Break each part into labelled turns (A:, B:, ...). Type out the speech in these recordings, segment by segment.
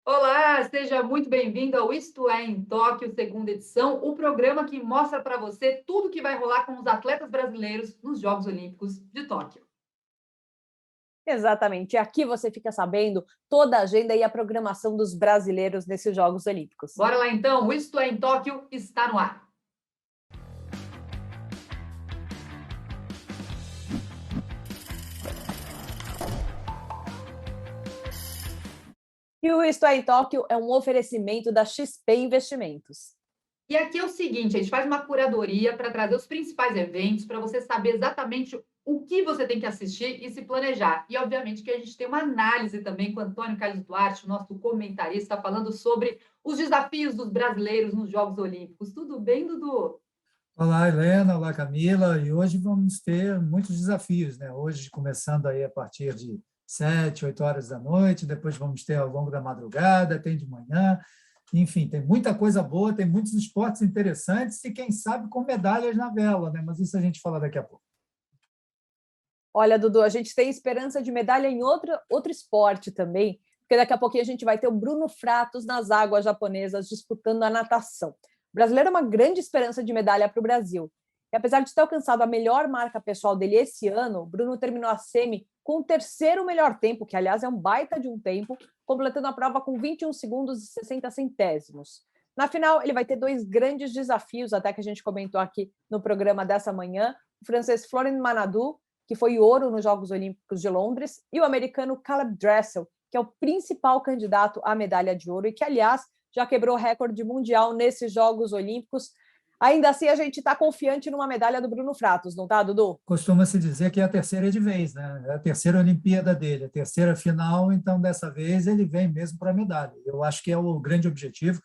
A: Olá, seja muito bem-vindo ao Isto é em Tóquio, segunda edição, o programa que mostra para você tudo o que vai rolar com os atletas brasileiros nos Jogos Olímpicos de Tóquio.
B: Exatamente. Aqui você fica sabendo toda a agenda e a programação dos brasileiros nesses Jogos Olímpicos.
A: Bora lá então, o Isto é em Tóquio está no ar.
B: E o Isto é em Tóquio é um oferecimento da XP Investimentos.
A: E aqui é o seguinte, a gente faz uma curadoria para trazer os principais eventos, para você saber exatamente o que você tem que assistir e se planejar. E, obviamente, que a gente tem uma análise também com o Antônio Carlos Duarte, o nosso comentarista, falando sobre os desafios dos brasileiros nos Jogos Olímpicos. Tudo bem, Dudu?
C: Olá, Helena, olá, Camila, e hoje vamos ter muitos desafios, né? Hoje, começando aí a partir de 7, 8 horas da noite, depois vamos ter ao longo da madrugada, tem de manhã, enfim, tem muita coisa boa, tem muitos esportes interessantes e, quem sabe, com medalhas na vela, né? Mas isso a gente fala daqui a pouco.
B: Olha, Dudu, a gente tem esperança de medalha em outro esporte também, porque daqui a pouquinho a gente vai ter o Bruno Fratos nas águas japonesas disputando a natação. O brasileiro é uma grande esperança de medalha para o Brasil. E apesar de ter alcançado a melhor marca pessoal dele esse ano, o Bruno terminou a semi com o terceiro melhor tempo, que aliás é um baita de um tempo, completando a prova com 21 segundos e 60 centésimos. Na final, ele vai ter dois grandes desafios, até que a gente comentou aqui no programa dessa manhã, o francês Florent Manadou, que foi ouro nos Jogos Olímpicos de Londres, e o americano Caleb Dressel, que é o principal candidato à medalha de ouro e que, aliás, já quebrou o recorde mundial nesses Jogos Olímpicos. Ainda assim, a gente está confiante numa medalha do Bruno Fratos, não tá, Dudu?
C: Costuma-se dizer que é a terceira de vez, né? É a terceira Olimpíada dele, a terceira final, então dessa vez ele vem mesmo para a medalha. Eu acho que é o grande objetivo,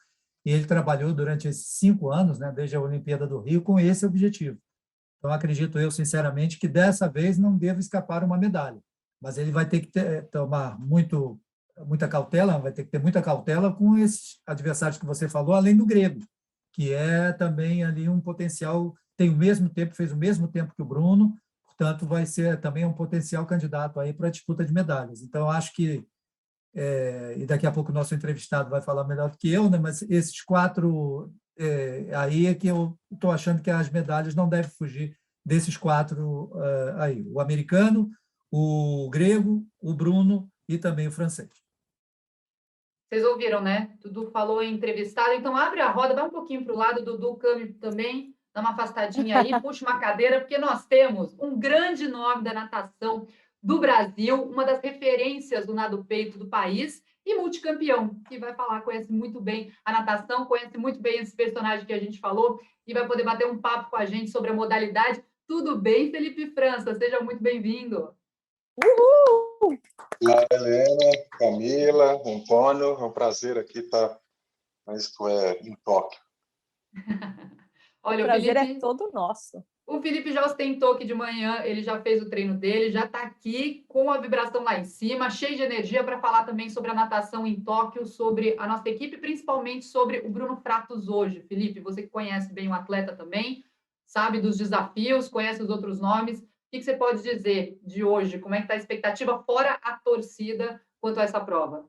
C: e ele trabalhou durante esses 5 anos, né, desde a Olimpíada do Rio, com esse objetivo. Então, acredito eu, sinceramente, que dessa vez não deva escapar uma medalha. Mas ele vai ter que tomar muita cautela, vai ter que ter muita cautela com esses adversários que você falou, além do grego, que é também ali um potencial, tem o mesmo tempo, fez o mesmo tempo que o Bruno, portanto, vai ser também um potencial candidato aí para a disputa de medalhas. Então, acho que, e daqui a pouco o nosso entrevistado vai falar melhor do que eu, né? Mas esses quatro, aí é que eu estou achando que as medalhas não devem fugir desses quatro aí: o americano, o grego, o Bruno e também o francês.
A: Vocês ouviram, né? Dudu falou em entrevistado, então abre a roda, vai um pouquinho para o lado, Dudu Câmbio também, dá uma afastadinha aí, puxa uma cadeira, porque nós temos um grande nome da natação do Brasil, uma das referências do nado peito do país e multicampeão, que vai falar, conhece muito bem a natação, conhece muito bem esse personagem que a gente falou e vai poder bater um papo com a gente sobre a modalidade. Tudo bem, Felipe França? Seja muito bem-vindo.
B: Uhul!
D: Olá, Helena, Camila, Antônio, é um prazer aqui estar na Isto É em Tóquio.
B: O
A: Olha,
B: prazer é todo nosso.
A: O Felipe já ostentou aqui de manhã, ele já fez o treino dele, já está aqui com a vibração lá em cima, cheio de energia para falar também sobre a natação em Tóquio, sobre a nossa equipe, principalmente sobre o Bruno Fratos hoje. Felipe, você que conhece bem o atleta também, sabe dos desafios, conhece os outros nomes. O que você pode dizer de hoje? Como é que está a expectativa, fora a torcida, quanto a essa prova?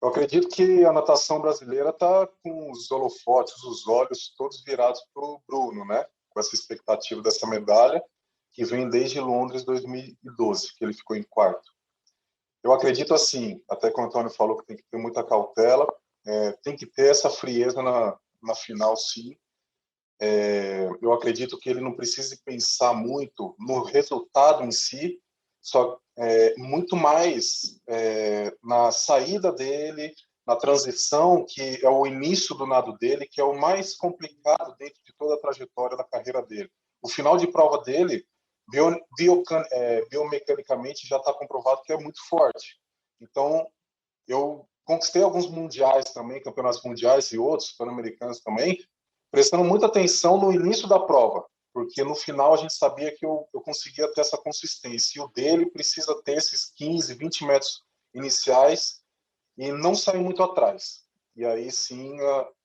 D: Eu acredito que a natação brasileira está com os holofotes, os olhos todos virados para o Bruno, né? Com essa expectativa dessa medalha, que vem desde Londres 2012, que ele ficou em quarto. Eu acredito assim, até que o Antônio falou que tem que ter muita cautela, tem que ter essa frieza na final, sim. Eu acredito que ele não precise pensar muito no resultado em si, só muito mais na saída dele, na transição, que é o início do nado dele, que é o mais complicado dentro de toda a trajetória da carreira dele. O final de prova dele, biomecanicamente, já está comprovado que é muito forte. Então, eu conquistei alguns mundiais também, campeonatos mundiais e outros, pan-americanos também, prestando muita atenção no início da prova, porque no final a gente sabia que eu conseguia ter essa consistência. E o dele precisa ter esses 15, 20 metros iniciais e não sair muito atrás. E aí sim,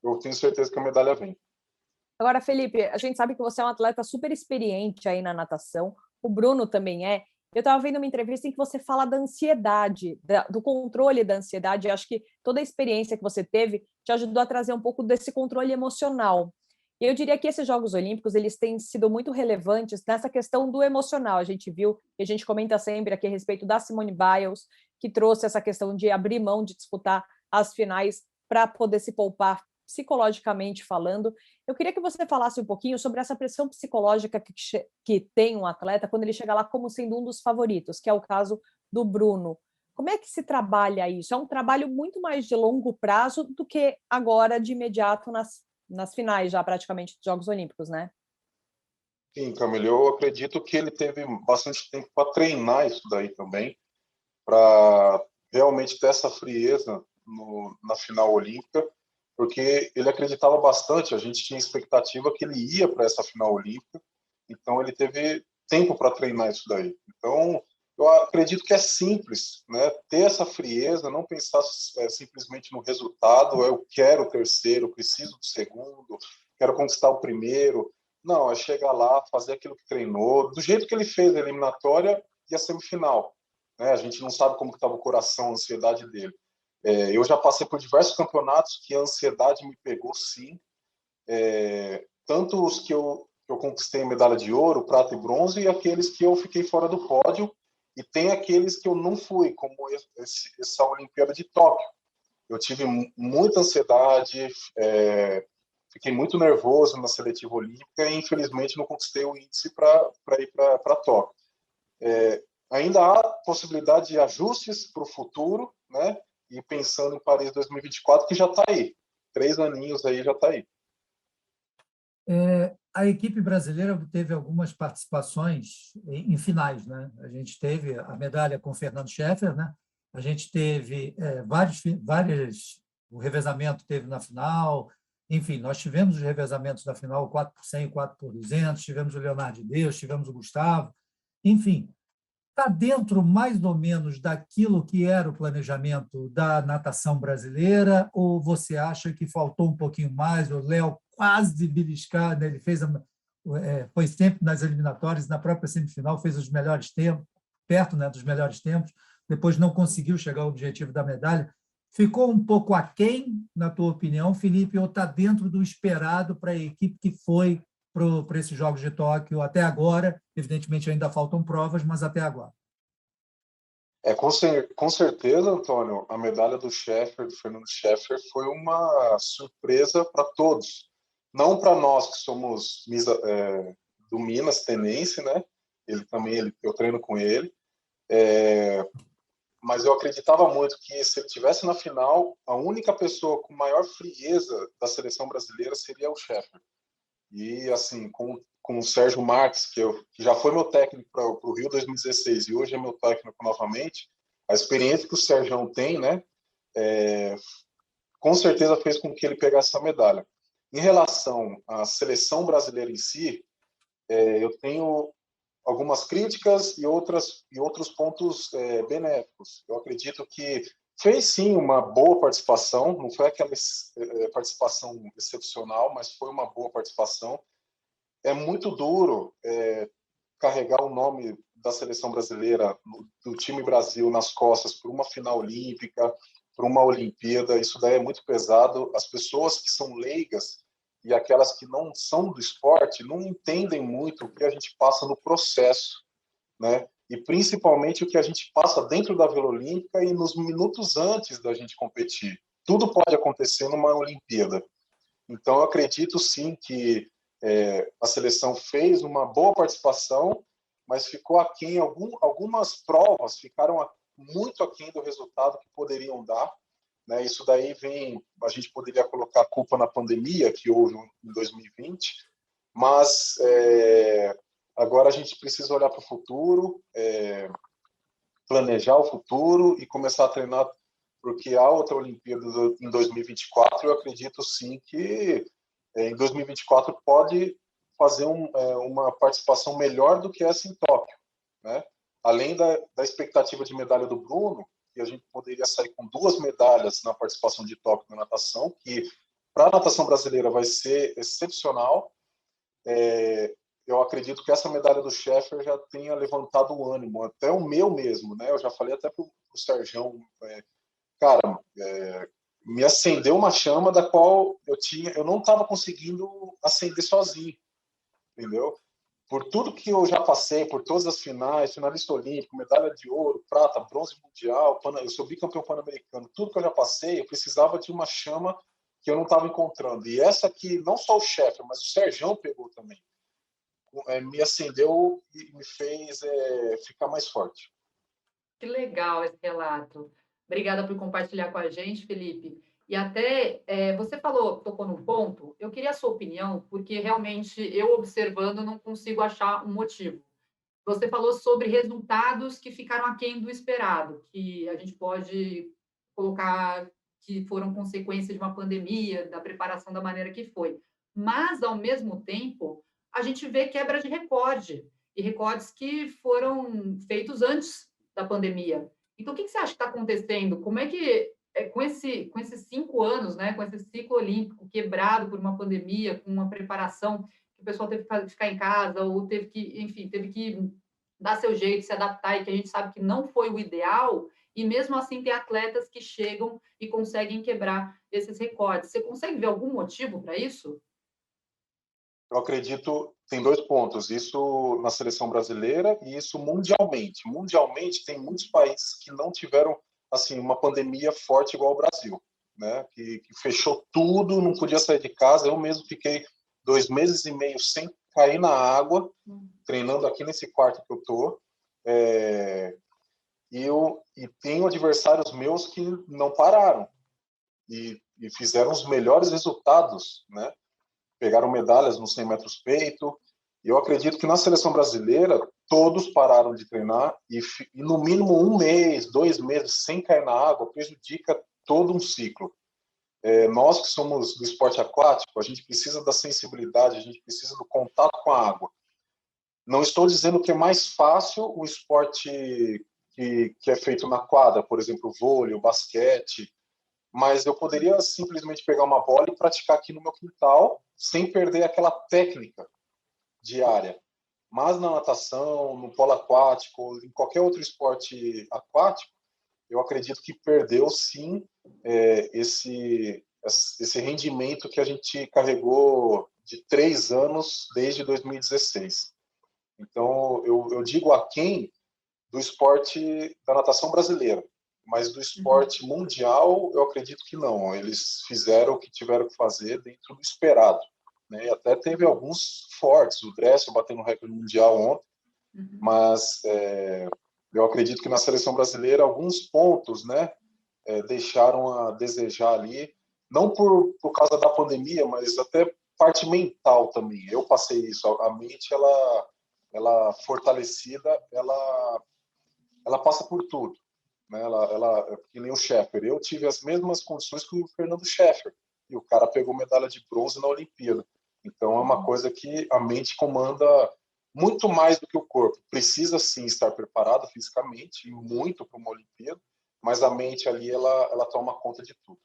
D: eu tenho certeza que a medalha vem.
B: Agora, Felipe, a gente sabe que você é um atleta super experiente aí na natação, o Bruno também é. Eu estava vendo uma entrevista em que você fala da ansiedade, do controle da ansiedade. Eu acho que toda a experiência que você teve te ajudou a trazer um pouco desse controle emocional. E eu diria que esses Jogos Olímpicos, eles têm sido muito relevantes nessa questão do emocional. A gente viu, e a gente comenta sempre aqui a respeito da Simone Biles, que trouxe essa questão de abrir mão de disputar as finais para poder se poupar psicologicamente falando. Eu queria que você falasse um pouquinho sobre essa pressão psicológica que tem um atleta quando ele chega lá como sendo um dos favoritos, que é o caso do Bruno. Como é que se trabalha isso? É um trabalho muito mais de longo prazo do que agora, de imediato, nas finais, já praticamente, dos Jogos Olímpicos, né?
D: Sim, Camila, eu acredito que ele teve bastante tempo para treinar isso daí também, para realmente ter essa frieza na final olímpica, porque ele acreditava bastante, a gente tinha expectativa que ele ia para essa final olímpica, então ele teve tempo para treinar isso daí. Então, eu acredito que é simples, né? Ter essa frieza, não pensar simplesmente no resultado, eu quero o terceiro, preciso do segundo, quero conquistar o primeiro. Não, é chegar lá, fazer aquilo que treinou, do jeito que ele fez a eliminatória e a semifinal. Né? A gente não sabe como estava o coração, a ansiedade dele. Eu já passei por diversos campeonatos que a ansiedade me pegou, sim. Tanto os que eu conquistei medalha de ouro, prata e bronze, e aqueles que eu fiquei fora do pódio, e tem aqueles que eu não fui, como essa Olimpíada de Tóquio. Eu tive muita ansiedade, fiquei muito nervoso na seletiva olímpica e, infelizmente, não conquistei o índice para ir para Tóquio. Ainda há possibilidade de ajustes para o futuro, né? E pensando em Paris 2024, que já está aí. 3 aninhos aí já está aí.
C: A equipe brasileira teve algumas participações em finais, né? A gente teve a medalha com o Fernando Scheffer, né? A gente teve o revezamento teve na final, enfim, nós tivemos os revezamentos da final, 4 por 100, 4 por 200, tivemos o Leonardo de Deus, tivemos o Gustavo, enfim, está dentro mais ou menos daquilo que era o planejamento da natação brasileira, ou você acha que faltou um pouquinho mais? O Léo quase beliscar, né? Ele foi sempre nas eliminatórias, na própria semifinal fez os melhores tempos, perto, né, dos melhores tempos, depois não conseguiu chegar ao objetivo da medalha. Ficou um pouco aquém, na tua opinião, Felipe, ou está dentro do esperado para a equipe que foi para esses Jogos de Tóquio até agora? Evidentemente, ainda faltam provas, mas até agora.
D: Com certeza, Antônio, a medalha do Fernando Scheffer, foi uma surpresa para todos. Não para nós que somos do Minas Tenense, né? Eu treino com ele. Mas eu acreditava muito que, se ele estivesse na final, a única pessoa com maior frieza da seleção brasileira seria o Scheffer. E, assim, com o Sérgio Marques, que já foi meu técnico para o Rio 2016 e hoje é meu técnico novamente, a experiência que o Sérgio tem, né, com certeza fez com que ele pegasse essa medalha. Em relação à seleção brasileira em si, eu tenho algumas críticas e outros pontos benéficos. Eu acredito que fez sim uma boa participação, não foi aquela participação excepcional, mas foi uma boa participação. É muito duro carregar o nome da seleção brasileira, do time Brasil, nas costas por uma final olímpica, por uma Olimpíada. Isso daí é muito pesado. As pessoas que são leigas e aquelas que não são do esporte não entendem muito o que a gente passa no processo, né? E principalmente o que a gente passa dentro da Vila Olímpica e nos minutos antes da gente competir. Tudo pode acontecer numa Olimpíada. Então, eu acredito sim que a seleção fez uma boa participação, mas ficou aquém. Algumas provas ficaram muito aquém do resultado que poderiam dar. Né? Isso daí a gente poderia colocar a culpa na pandemia que houve em 2020, mas agora a gente precisa olhar para o futuro, planejar o futuro e começar a treinar, porque há outra Olimpíada em 2024. Eu acredito sim que em 2024 pode fazer uma participação melhor do que essa em Tóquio, né? Além da expectativa de medalha do Bruno, que a gente poderia sair com 2 medalhas na participação de Tóquio na natação, que para a natação brasileira vai ser excepcional. eu acredito que essa medalha do Sheffer já tenha levantado o ânimo, até o meu mesmo, né? Eu já falei até pro Serjão, cara, me acendeu uma chama da qual eu não estava conseguindo acender sozinho, entendeu? Por tudo que eu já passei, por todas as finais, finalista olímpico, medalha de ouro, prata, bronze mundial, eu sou bicampeão pan-americano, tudo que eu já passei, eu precisava de uma chama que eu não estava encontrando. E essa aqui, não só o Sheffer, mas o Serjão pegou também. Me acendeu e me fez ficar mais forte.
A: Que legal esse relato. Obrigada por compartilhar com a gente, Felipe. E até você tocou num ponto, eu queria a sua opinião, porque realmente eu observando não consigo achar um motivo. Você falou sobre resultados que ficaram aquém do esperado, que a gente pode colocar que foram consequência de uma pandemia, da preparação da maneira que foi. Mas, ao mesmo tempo, a gente vê quebra de recorde, e recordes que foram feitos antes da pandemia. Então, o que você acha que está acontecendo? Como é que, com esses 5 anos, né, com esse ciclo olímpico quebrado por uma pandemia, com uma preparação que o pessoal teve que ficar em casa, ou teve que, enfim, teve que dar seu jeito, se adaptar, e que a gente sabe que não foi o ideal, e mesmo assim tem atletas que chegam e conseguem quebrar esses recordes. Você consegue ver algum motivo para isso?
D: Eu acredito, tem 2 pontos, isso na seleção brasileira e isso mundialmente. Mundialmente, tem muitos países que não tiveram assim uma pandemia forte igual ao Brasil, né? Que fechou tudo, não podia sair de casa. Eu mesmo fiquei 2 meses e meio sem cair na água, treinando aqui nesse quarto que eu tô. E tenho adversários meus que não pararam e fizeram os melhores resultados, né? Pegaram medalhas nos 100 metros peito. E eu acredito que na seleção brasileira todos pararam de treinar e no mínimo 1 mês, 2 meses sem cair na água prejudica todo um ciclo. Nós que somos do esporte aquático, a gente precisa da sensibilidade, a gente precisa do contato com a água. Não estou dizendo que é mais fácil o esporte que é feito na quadra, por exemplo, o vôlei, o basquete, mas eu poderia simplesmente pegar uma bola e praticar aqui no meu quintal sem perder aquela técnica diária. Mas na natação, no polo aquático, em qualquer outro esporte aquático, eu acredito que perdeu sim esse rendimento que a gente carregou de 3 anos desde 2016. Então, eu digo a quem do esporte da natação brasileira, mas do esporte mundial, eu acredito que não. Eles fizeram o que tiveram que fazer dentro do esperado, né? E até teve alguns fortes, o Dressel batendo o recorde mundial ontem, mas eu acredito que na seleção brasileira alguns pontos, né, deixaram a desejar ali, não por causa da pandemia, mas até parte mental também. Eu passei isso, a mente ela fortalecida, ela passa por tudo, né? Ela que nem o Sheffer. Eu tive as mesmas condições que o Fernando Sheffer e o cara pegou medalha de bronze na Olimpíada. Então é uma coisa que a mente comanda muito mais do que o corpo. Precisa sim estar preparado fisicamente e muito para uma Olimpíada, mas a mente ali ela toma conta de tudo.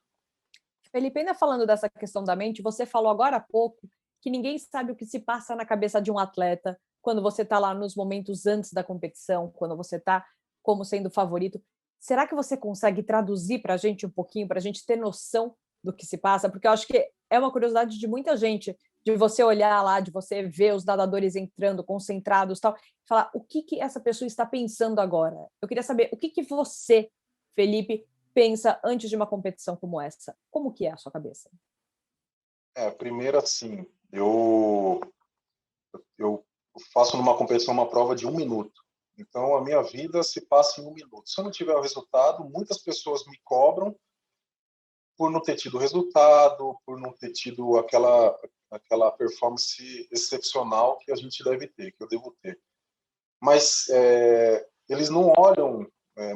B: Felipe, ainda falando dessa questão da mente, você falou agora há pouco que ninguém sabe o que se passa na cabeça de um atleta quando você está lá nos momentos antes da competição, quando você está como sendo favorito. Será que você consegue traduzir para a gente um pouquinho, para a gente ter noção do que se passa? Porque eu acho que é uma curiosidade de muita gente, de você olhar lá, de você ver os nadadores entrando, concentrados, tal, e falar o que essa pessoa está pensando agora. Eu queria saber o que você, Felipe, pensa antes de uma competição como essa? Como que é a sua cabeça?
D: Primeiro assim, eu faço numa competição uma prova de 1 minuto. Então a minha vida se passa em 1 minuto. Se eu não tiver o resultado, muitas pessoas me cobram por não ter tido resultado, por não ter tido aquela performance excepcional que a gente deve ter, que eu devo ter. Mas eles não olham,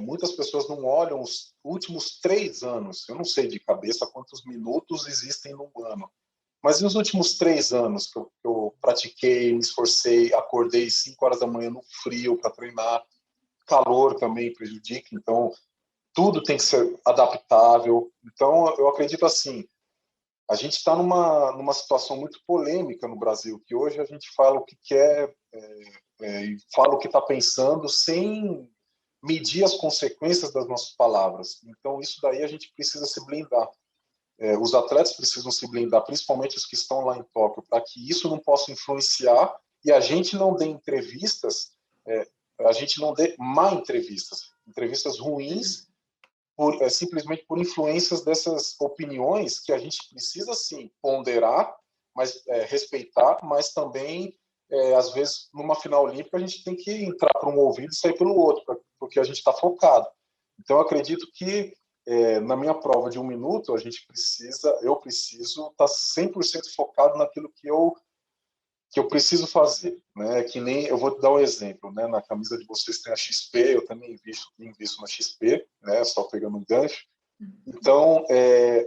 D: muitas pessoas não olham os últimos 3 anos. Eu não sei de cabeça quantos minutos existem num ano, mas nos últimos 3 anos que eu pratiquei, me esforcei, acordei 5 horas da manhã no frio para treinar, calor também prejudica, então tudo tem que ser adaptável. Então eu acredito assim, A gente está numa situação muito polêmica no Brasil, que hoje a gente fala o que quer e fala o que está pensando sem medir as consequências das nossas palavras. Então, isso daí a gente precisa se blindar. Os atletas precisam se blindar, principalmente os que estão lá em Tóquio, para que isso não possa influenciar e a gente não dê entrevistas, a gente não dê má entrevistas ruins, simplesmente por influências dessas opiniões que a gente precisa, sim, ponderar, mas respeitar, mas também, às vezes, numa final olímpica, a gente tem que entrar por um ouvido e sair pelo outro, porque a gente está focado. Então, eu acredito que, na minha prova de 1 minuto, eu preciso estar 100% focado naquilo que eu preciso fazer, né? Que nem eu vou te dar um exemplo, né? Na camisa de vocês tem a XP, eu também invisto na XP, né? Só pegando um gancho. Então,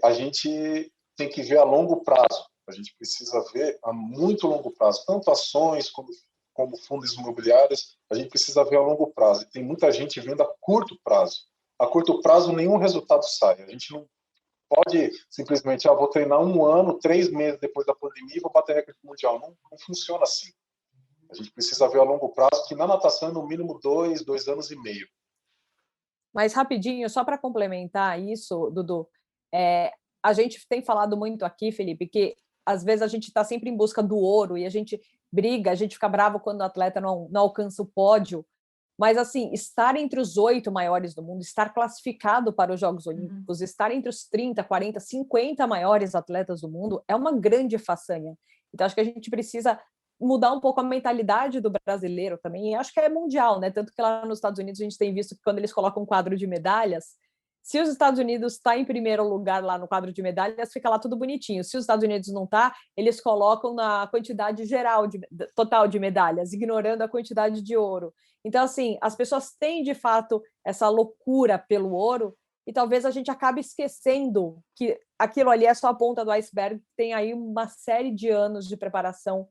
D: a gente tem que ver a longo prazo. A gente precisa ver a muito longo prazo, tanto ações como fundos imobiliários. A gente precisa ver a longo prazo. E tem muita gente vendo a curto prazo. A curto prazo nenhum resultado sai. A gente não pode simplesmente, vou treinar 1 ano, 3 meses depois da pandemia e vou bater recorde mundial. Não funciona assim. A gente precisa ver a longo prazo, que na natação é no mínimo 2 anos e meio.
B: Mas rapidinho, só para complementar isso, Dudu, a gente tem falado muito aqui, Felipe, que às vezes a gente está sempre em busca do ouro e a gente briga, a gente fica bravo quando o atleta não alcança o pódio. Mas, assim, estar entre os 8 maiores do mundo, estar classificado para os Jogos Olímpicos, estar entre os 30, 40, 50 maiores atletas do mundo é uma grande façanha. Então, acho que a gente precisa mudar um pouco a mentalidade do brasileiro também, e acho que é mundial, né? Tanto que lá nos Estados Unidos a gente tem visto que quando eles colocam um quadro de medalhas, se os Estados Unidos está em primeiro lugar lá no quadro de medalhas, fica lá tudo bonitinho. Se os Estados Unidos não está, eles colocam na quantidade geral, total de medalhas, ignorando a quantidade de ouro. Então, assim, as pessoas têm, de fato, essa loucura pelo ouro e talvez a gente acabe esquecendo que aquilo ali é só a ponta do iceberg, tem aí uma série de anos de preparação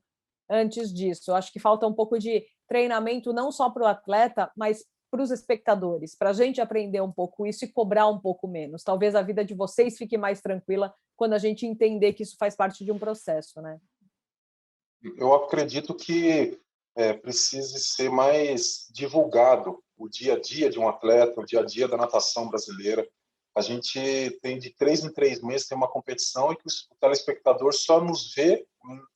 B: antes disso. Eu acho que falta um pouco de treinamento não só para o atleta, mas para os espectadores, para a gente aprender um pouco isso e cobrar um pouco menos. Talvez a vida de vocês fique mais tranquila quando a gente entender que isso faz parte de um processo, né?
D: Eu acredito que precise ser mais divulgado o dia a dia de um atleta, o dia a dia da natação brasileira. A gente tem de 3 em 3 meses tem uma competição e que o telespectador só nos vê,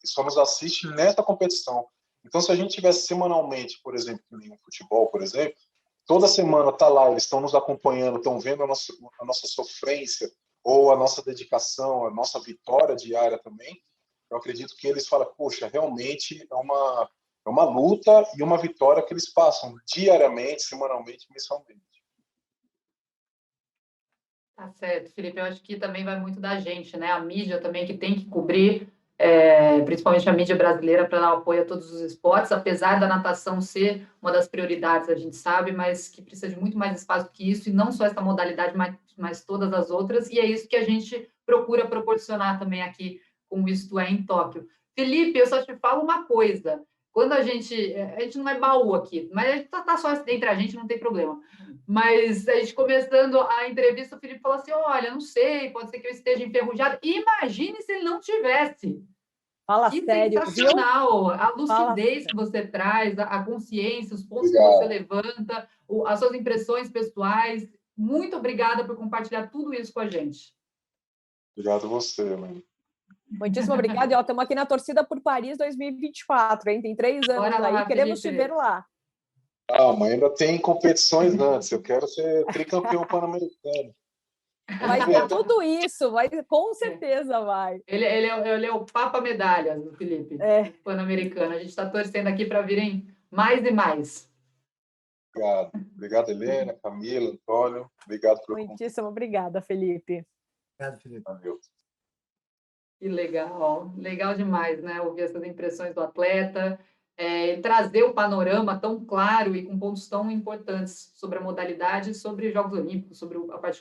D: só nos assiste nessa competição. Então, se a gente tivesse semanalmente, por exemplo, em um futebol, por exemplo, toda semana está lá, eles estão nos acompanhando, estão vendo a nossa sofrência ou a nossa dedicação, a nossa vitória diária também. Eu acredito que eles falam, poxa, realmente é uma luta e uma vitória que eles passam diariamente, semanalmente, mensalmente.
A: Tá certo, Felipe. Eu acho que também vai muito da gente, né? A mídia também que tem que cobrir, principalmente a mídia brasileira, para dar apoio a todos os esportes, apesar da natação ser uma das prioridades, a gente sabe, mas que precisa de muito mais espaço que isso, e não só essa modalidade, mas todas as outras, e é isso que a gente procura proporcionar também aqui com o Isto É em Tóquio. Felipe, eu só te falo uma coisa. Quando a gente não é baú aqui, mas a gente tá só entre a gente, não tem problema. Mas a gente começando a entrevista, o Felipe falou assim: olha, não sei, pode ser que eu esteja enferrujado. Imagine se ele não tivesse.
B: Fala
A: Que
B: sério,
A: sensacional!
B: viu?
A: A lucidez que você traz, a consciência, os pontos que você levanta, as suas impressões pessoais. Muito obrigada por compartilhar tudo isso com a gente.
D: Obrigado a você, mãe.
B: Muitíssimo obrigada. E estamos aqui na torcida por Paris 2024, hein? Tem 3 anos
A: Bora
B: aí,
A: lá,
B: queremos te
A: Felipe.
B: ver lá.
D: Mas ainda tem competições antes. Eu quero ser tricampeão pan-americano.
B: Vai ter tudo isso, com certeza vai.
A: Ele é o Papa Medalhas, o Felipe, o Pan-Americano. A gente está torcendo aqui para virem mais e mais.
D: Obrigado. Obrigado, Helena, Camila, Antônio. Obrigado pelo convite.
B: Muitíssimo obrigada, Felipe.
C: Obrigado, Felipe.
D: Valeu.
A: Que legal, legal demais, né? Ouvir essas impressões do atleta, trazer o panorama tão claro e com pontos tão importantes sobre a modalidade, sobre os Jogos Olímpicos, sobre a parte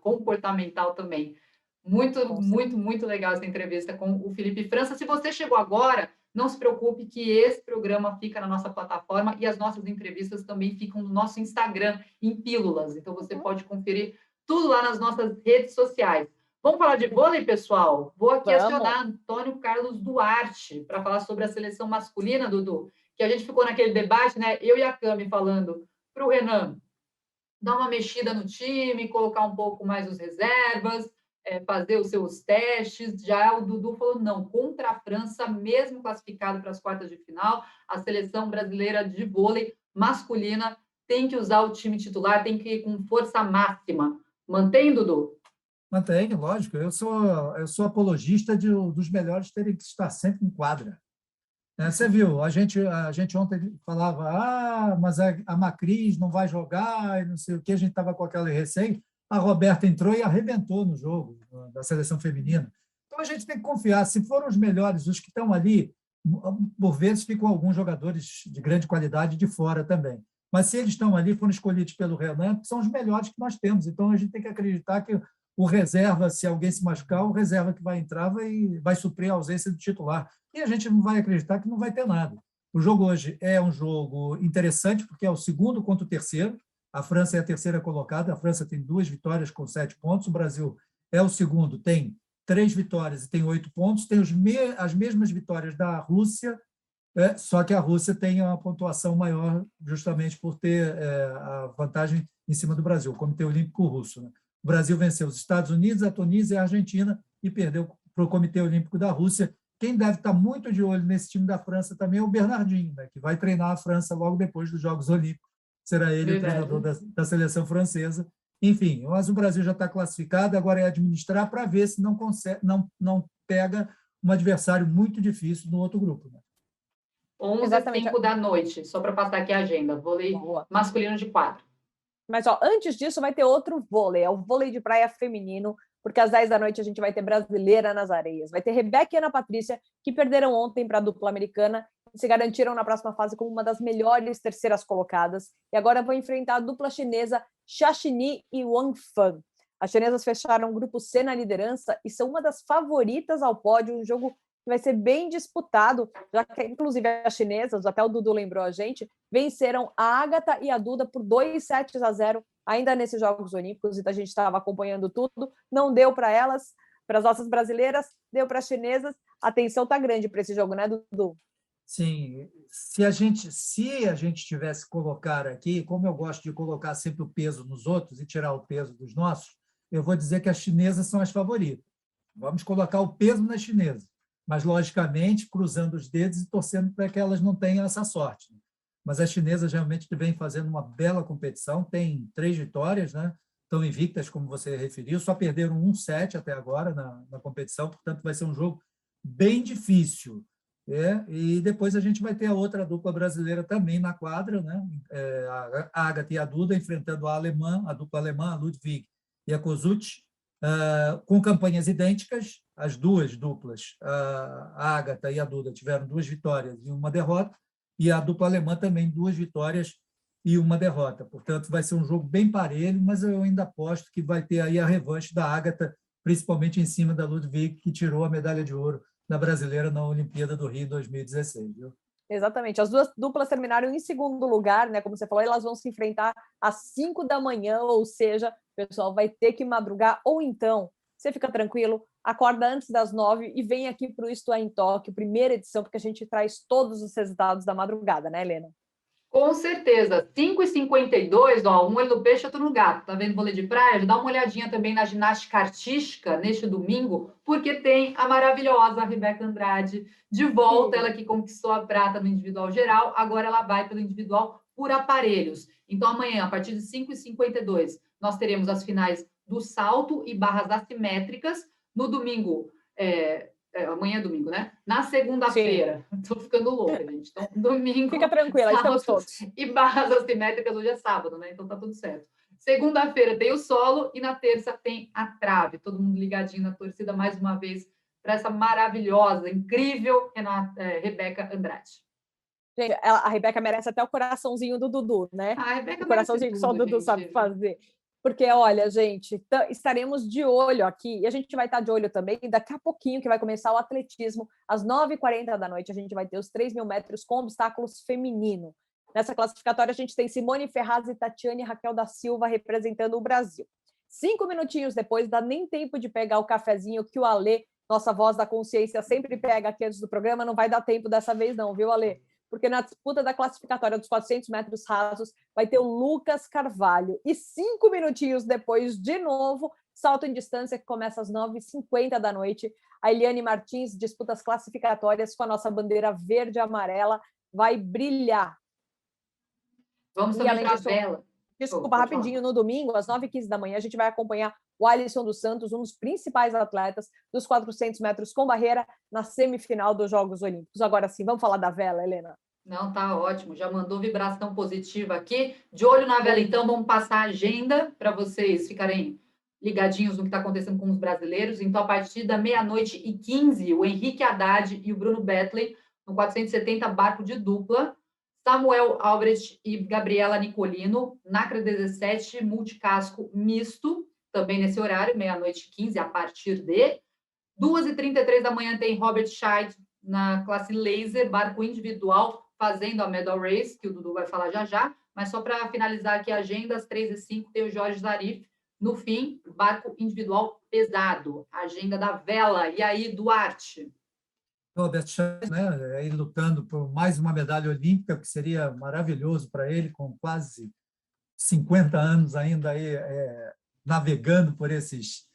A: comportamental também. Muito legal essa entrevista com o Felipe França. Se você chegou agora, não se preocupe que esse programa fica na nossa plataforma e as nossas entrevistas também ficam no nosso Instagram, em pílulas. Então, você pode conferir tudo lá nas nossas redes sociais. Vamos falar de vôlei, pessoal? Vou aqui
B: Vamos.
A: acionar Antônio Carlos Duarte para falar sobre a seleção masculina, Dudu, que a gente ficou naquele debate, né? Eu e a Cami falando para o Renan dar uma mexida no time, colocar um pouco mais os reservas, fazer os seus testes. Já o Dudu falou, não, contra a França, mesmo classificado para as quartas de final, a seleção brasileira de vôlei masculina tem que usar o time titular, tem que ir com força máxima. Mantém, Dudu?
C: Mantém, lógico. Eu sou apologista dos melhores terem que estar sempre em quadra. Você viu, a gente ontem falava, mas a Macris não vai jogar, e não sei o que, a gente estava com aquele receio. A Roberta entrou e arrebentou no jogo da seleção feminina. Então a gente tem que confiar. Se foram os melhores, os que estão ali, por vezes ficam alguns jogadores de grande qualidade de fora também. Mas se eles estão ali, foram escolhidos pelo Renan, são os melhores que nós temos. Então a gente tem que acreditar que o reserva, se alguém se machucar, o reserva que vai entrar vai suprir a ausência do titular. E a gente não vai acreditar que não vai ter nada. O jogo hoje é um jogo interessante, porque é o segundo contra o terceiro. A França é a terceira colocada, a França tem 2 vitórias com 7 pontos, o Brasil é o segundo, tem 3 vitórias e tem 8 pontos, tem as mesmas vitórias da Rússia, só que a Rússia tem uma pontuação maior justamente por ter a vantagem em cima do Brasil, o Comitê Olímpico Russo, né? O Brasil venceu os Estados Unidos, a Tunísia e a Argentina e perdeu para o Comitê Olímpico da Rússia. Quem deve estar muito de olho nesse time da França também é o Bernardinho, né, que vai treinar a França logo depois dos Jogos Olímpicos. Será ele o treinador da seleção francesa. Enfim, mas o Brasil já está classificado, agora é administrar para ver se não pega um adversário muito difícil no outro grupo. Né?
A: 11h05 da noite, só para passar aqui a agenda. Vôlei masculino de 4.
B: Mas, antes disso, vai ter outro vôlei, é o vôlei de praia feminino, porque às 10 da noite a gente vai ter brasileira nas areias. Vai ter Rebeca e Ana Patrícia, que perderam ontem para a dupla americana e se garantiram na próxima fase como uma das melhores terceiras colocadas. E agora vão enfrentar a dupla chinesa Xiaoxini e Wang Fan. As chinesas fecharam o grupo C na liderança e são uma das favoritas ao pódio, um jogo que vai ser bem disputado, já que, inclusive, as chinesas, até o Dudu lembrou a gente, venceram a Ágata e a Duda por 2-0, ainda nesses Jogos Olímpicos, e a gente estava acompanhando tudo, não deu para elas, para as nossas brasileiras, deu para as chinesas. A atenção está grande para esse jogo, né, Dudu?
C: Sim, se a gente tivesse que colocar aqui, como eu gosto de colocar sempre o peso nos outros e tirar o peso dos nossos, eu vou dizer que as chinesas são as favoritas. Vamos colocar o peso nas chinesas, mas, logicamente, cruzando os dedos e torcendo para que elas não tenham essa sorte. Mas as chinesas realmente vêm fazendo uma bela competição, têm 3 vitórias, né? Estão invictas, como você referiu, só perderam 1 set até agora na competição, portanto, vai ser um jogo bem difícil. E depois a gente vai ter a outra dupla brasileira também na quadra, né? A Agatha e a Duda enfrentando a dupla alemã, a Ludwig e a Kozuchi, com campanhas idênticas. As duas duplas, a Agatha e a Duda, tiveram 2 vitórias e 1 derrota, e a dupla alemã também 2 vitórias e 1 derrota. Portanto, vai ser um jogo bem parelho, mas eu ainda aposto que vai ter aí a revanche da Agatha, principalmente em cima da Ludwig, que tirou a medalha de ouro da brasileira na Olimpíada do Rio em 2016. Viu?
B: Exatamente. As duas duplas terminaram em segundo lugar, né? Como você falou, elas vão se enfrentar às 5 da manhã, ou seja, o pessoal vai ter que madrugar, ou então, você fica tranquilo, acorda antes das 9 e vem aqui para o Isto É em Tóquio, primeira edição, porque a gente traz todos os resultados da madrugada, né, Helena?
A: Com certeza. 5h52, um olho no peixe, outro no gato. Tá vendo vôlei de praia? Dá uma olhadinha também na ginástica artística neste domingo, porque tem a maravilhosa Rebeca Andrade de volta. Sim. Ela que conquistou a prata no individual geral, agora ela vai pelo individual por aparelhos. Então, amanhã, a partir de 5h52, nós teremos as finais do salto e barras assimétricas. No domingo, amanhã é domingo, né? Na segunda-feira, estou ficando louca, gente. Então, domingo.
B: Fica tranquila, estamos todos.
A: E barras assimétricas, hoje é sábado, né? Então tá tudo certo. Segunda-feira tem o solo e na terça tem a trave. Todo mundo ligadinho na torcida mais uma vez para essa maravilhosa, incrível Rebeca Andrade.
B: Gente, a Rebeca merece até o coraçãozinho do Dudu, né?
A: A Rebeca
B: o coraçãozinho que só o Dudu sabe fazer. Porque, olha, gente, estaremos de olho aqui, e a gente vai estar de olho também, daqui a pouquinho que vai começar o atletismo, às 9h40 da noite, a gente vai ter os 3.000 metros com obstáculos feminino. Nessa classificatória, a gente tem Simone Ferraz e Tatiane Raquel da Silva representando o Brasil. 5 minutinhos depois, dá nem tempo de pegar o cafezinho que o Alê, nossa voz da consciência, sempre pega aqui antes do programa. Não vai dar tempo dessa vez não, viu, Alê? Porque na disputa da classificatória dos 400 metros rasos vai ter o Lucas Carvalho. E 5 minutinhos depois, de novo, salto em distância, que começa às 9h50 da noite. A Eliane Martins disputa as classificatórias com a nossa bandeira verde e amarela. Vai brilhar.
A: Vamos
B: E
A: também
B: além
A: para a
B: disso,
A: vela.
B: desculpa,
A: Pode
B: rapidinho, no domingo, às 9h15 da manhã, a gente vai acompanhar o Alisson dos Santos, um dos principais atletas dos 400 metros com barreira, na semifinal dos Jogos Olímpicos. Agora sim, vamos falar da vela, Helena?
A: Não, tá ótimo. Já mandou vibração positiva aqui. De olho na vela, então, vamos passar a agenda para vocês ficarem ligadinhos no que está acontecendo com os brasileiros. Então, a partir da 00h15, o Henrique Haddad e o Bruno Betley, no 470 barco de dupla. Samuel Albrecht e Gabriela Nicolino, Nacra 17, multicasco misto, também nesse horário, 00h15, a partir de 2h33 da manhã tem Robert Scheid na classe laser, barco individual, fazendo a medal race, que o Dudu vai falar já já, mas só para finalizar aqui a agenda, às 3h05 tem o Jorge Zarif, no fim, barco individual pesado, agenda da vela. E aí, Duarte?
C: Robert Scheid, né, aí lutando por mais uma medalha olímpica, que seria maravilhoso para ele, com quase 50 anos ainda aí, navegando por esses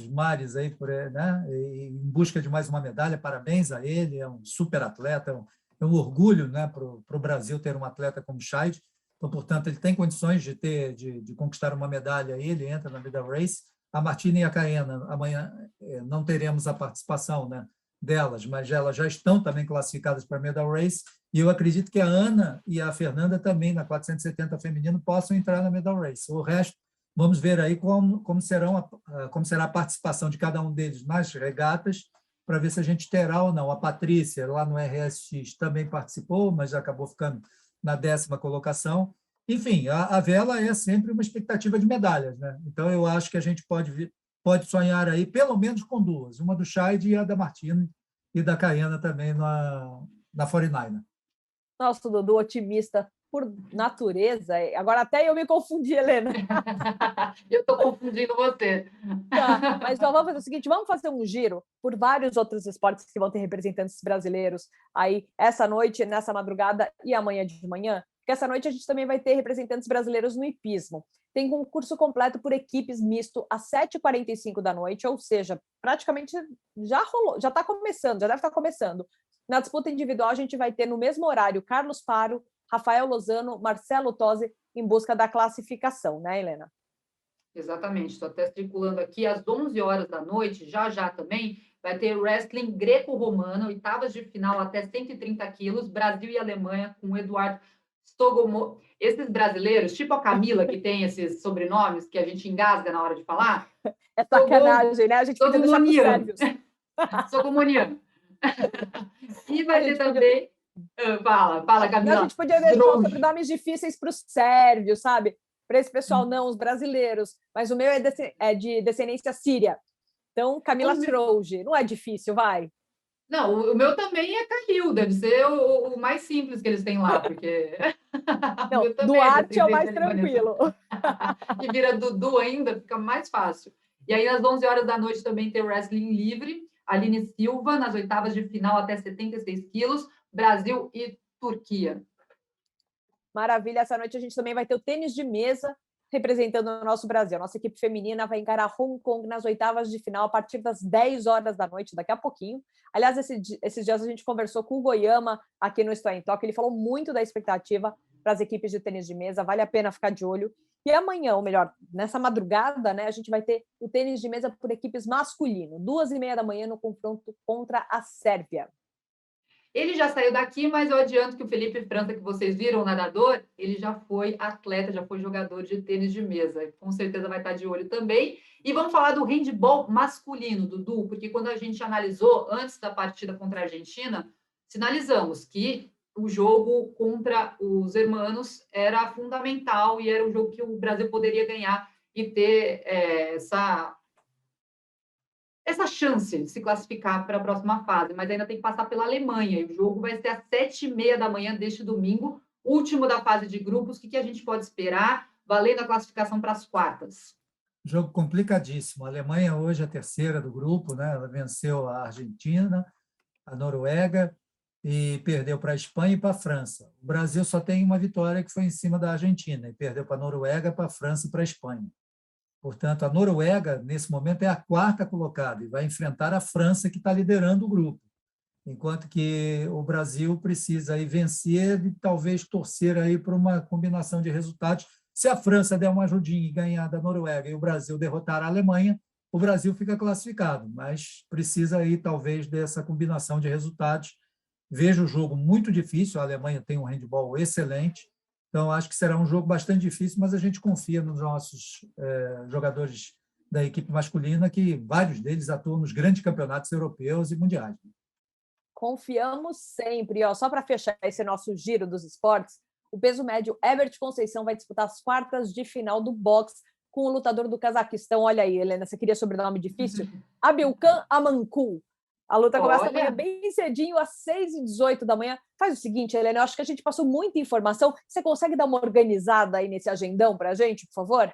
C: mares aí, né, em busca de mais uma medalha. Parabéns a ele, é um super atleta, é um orgulho, né, para o Brasil ter um atleta como Scheid. Então, portanto, ele tem condições de conquistar uma medalha, ele entra na medal race. A Martina e a Caena, amanhã não teremos a participação, né, delas, mas elas já estão também classificadas para a medal race, e eu acredito que a Ana e a Fernanda também, na 470 feminino, possam entrar na medal race. O resto, vamos ver aí como será a participação de cada um deles nas regatas, para ver se a gente terá ou não. A Patrícia, lá no RSX, também participou, mas acabou ficando na 10ª colocação. Enfim, a vela é sempre uma expectativa de medalhas, né? Então, eu acho que a gente pode sonhar aí, pelo menos com duas, uma do Scheid e a da Martina, e da Caena também na 49er.
B: Nossa, Dudu, otimista por natureza. Agora até eu me confundi, Helena.
A: Eu estou confundindo você.
B: Tá, mas ó, vamos fazer o seguinte, vamos fazer um giro por vários outros esportes que vão ter representantes brasileiros aí essa noite, nessa madrugada e amanhã de manhã, porque essa noite a gente também vai ter representantes brasileiros no hipismo. Tem concurso completo por equipes misto às 7h45 da noite, ou seja, praticamente já rolou, já está começando, já deve estar começando. Na disputa individual, a gente vai ter no mesmo horário Carlos Faro, Rafael Lozano, Marcelo Tosi em busca da classificação, né, Helena?
A: Exatamente, estou até circulando aqui, às 11 horas da noite, já também, vai ter wrestling greco-romano, oitavas de final até 130 quilos, Brasil e Alemanha, com o Eduardo Stogomo. Esses brasileiros, tipo a Camila, que tem esses sobrenomes que a gente engasga na hora de falar.
B: É sacanagem, né? A gente podia deixar para os sérvios.
A: Sogomonian. E vai ter também... Fala, Camila.
B: A gente podia deixar os sobrenomes difíceis para os sérvios, sabe? Para esse pessoal, não, os brasileiros. Mas o meu é de descendência síria. Então, Camila Strouge. Não é difícil, vai.
A: Não, o meu também é Cahill. Deve ser o mais simples que eles têm lá, porque...
B: Não, Duarte é o mais tranquilo.
A: E vira Dudu ainda, fica mais fácil. E aí, às 11 horas da noite, também tem o wrestling livre. Aline Silva, nas oitavas de final até 76 quilos. Brasil e Turquia.
B: Maravilha, essa noite a gente também vai ter o tênis de mesa representando o nosso Brasil. A nossa equipe feminina vai encarar Hong Kong nas oitavas de final a partir das 10 horas da noite, daqui a pouquinho. Aliás, esses dias a gente conversou com o Goiama aqui no Estou em Toque, ele falou muito da expectativa para as equipes de tênis de mesa, vale a pena ficar de olho. E amanhã, ou melhor, nessa madrugada, né, a gente vai ter o tênis de mesa por equipes masculino, 2h30 da manhã no confronto contra a Sérvia.
A: Ele já saiu daqui, mas eu adianto que o Felipe França, que vocês viram, o nadador, ele já foi atleta, já foi jogador de tênis de mesa. Com certeza vai estar de olho também. E vamos falar do handball masculino, Dudu, porque quando a gente analisou antes da partida contra a Argentina, sinalizamos que o jogo contra os hermanos era fundamental e era um jogo que o Brasil poderia ganhar e ter essa chance de se classificar para a próxima fase, mas ainda tem que passar pela Alemanha, e o jogo vai ser às 7h30 da manhã deste domingo, último da fase de grupos. O que a gente pode esperar, valendo a classificação para as quartas?
C: Jogo complicadíssimo. A Alemanha hoje é a terceira do grupo, né? Ela venceu a Argentina, a Noruega e perdeu para a Espanha e para a França. O Brasil só tem uma vitória que foi em cima da Argentina e perdeu para a Noruega, para a França e para a Espanha. Portanto, a Noruega, nesse momento, é a quarta colocada e vai enfrentar a França, que está liderando o grupo, enquanto que o Brasil precisa aí vencer e talvez torcer aí por uma combinação de resultados. Se a França der uma ajudinha e ganhar da Noruega e o Brasil derrotar a Alemanha, o Brasil fica classificado, mas precisa aí talvez dessa combinação de resultados. Vejo o jogo muito difícil, a Alemanha tem um handball excelente, então acho que será um jogo bastante difícil, mas a gente confia nos nossos jogadores da equipe masculina, que vários deles atuam nos grandes campeonatos europeus e mundiais.
B: Confiamos sempre. E, ó, só para fechar esse nosso giro dos esportes, o peso médio Herbert Conceição vai disputar as quartas de final do boxe com o lutador do Cazaquistão. Olha aí, Helena, você queria sobrenome difícil? Abilkan Amankul. A luta começa amanhã bem cedinho, às 6h18 da manhã. Faz o seguinte, Helena, eu acho que a gente passou muita informação. Você consegue dar uma organizada aí nesse agendão para a gente, por favor?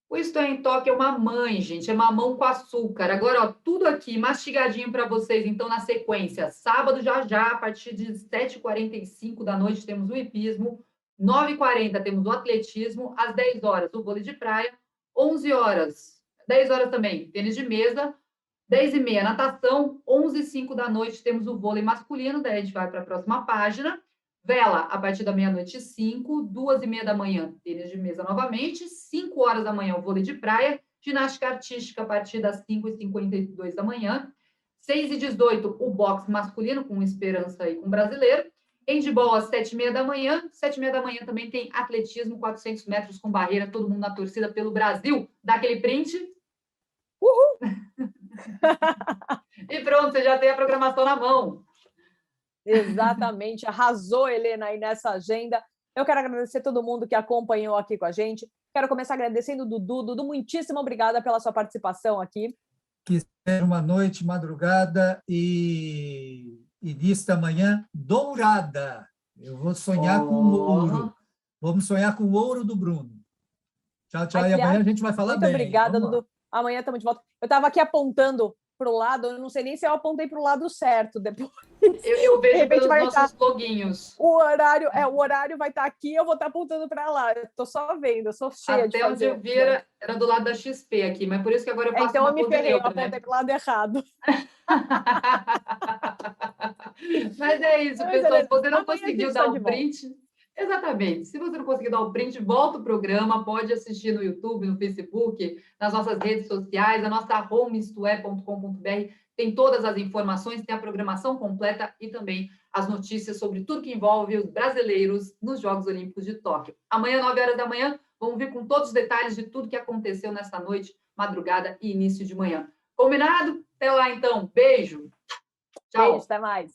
A: O Estou em Toque é uma mãe, gente, é mamão com açúcar. Agora, ó, tudo aqui mastigadinho para vocês, então, na sequência. Sábado, já, a partir de 7h45 da noite, temos o hipismo. 9h40 temos o atletismo. Às 10 horas, o vôlei de praia. 11 horas, 10 horas também, tênis de mesa. 10h30, natação. 11h05 da noite, temos o vôlei masculino. Daí a gente vai para a próxima página. Vela, a partir da meia-noite 5, 2h30 da manhã, tênis de mesa novamente, 5 horas da manhã, o vôlei de praia, ginástica artística a partir das 5h52 da manhã, 6h18, o boxe masculino, com Esperança e com Brasileiro, handball às 7h30 da manhã, 7h30 da manhã também tem atletismo, 400 metros com barreira, todo mundo na torcida pelo Brasil, dá aquele print.
B: Uhul!
A: E pronto, você já tem a programação na mão.
B: Exatamente, arrasou, Helena, aí nessa agenda. Eu quero agradecer todo mundo que acompanhou aqui com a gente. Quero começar agradecendo o Dudu. Dudu, muitíssimo obrigada pela sua participação aqui.
C: Que seja uma noite, madrugada e início da manhã dourada. Eu vou sonhar com o ouro. Vamos sonhar com o ouro do Bruno. Tchau, tchau. E amanhã a gente vai falar
B: muito
C: bem.
B: Muito obrigada, Dudu. Amanhã estamos de volta. Eu estava aqui apontando para o lado, eu não sei nem se eu apontei para o lado certo depois.
A: Eu vejo pelos nossos loguinhos.
B: O horário vai estar aqui, eu vou estar apontando para lá. Estou só vendo, eu sou cheia de fazer.
A: Até onde eu vi era do lado da XP aqui, mas por isso que agora eu passo
B: então
A: uma
B: eu me ferrei,
A: neutra,
B: eu apontei para o lado errado.
A: Mas é isso, pessoal. Se você não conseguiu dar o print... Exatamente. Se você não conseguir dar o print, volta o programa, pode assistir no YouTube, no Facebook, nas nossas redes sociais, a nossa homeistoé.com.br tem todas as informações, tem a programação completa e também as notícias sobre tudo que envolve os brasileiros nos Jogos Olímpicos de Tóquio. Amanhã, 9 horas da manhã, vamos vir com todos os detalhes de tudo que aconteceu nesta noite, madrugada e início de manhã. Combinado? Até lá, então. Beijo. Tchau.
B: Beijo, até mais.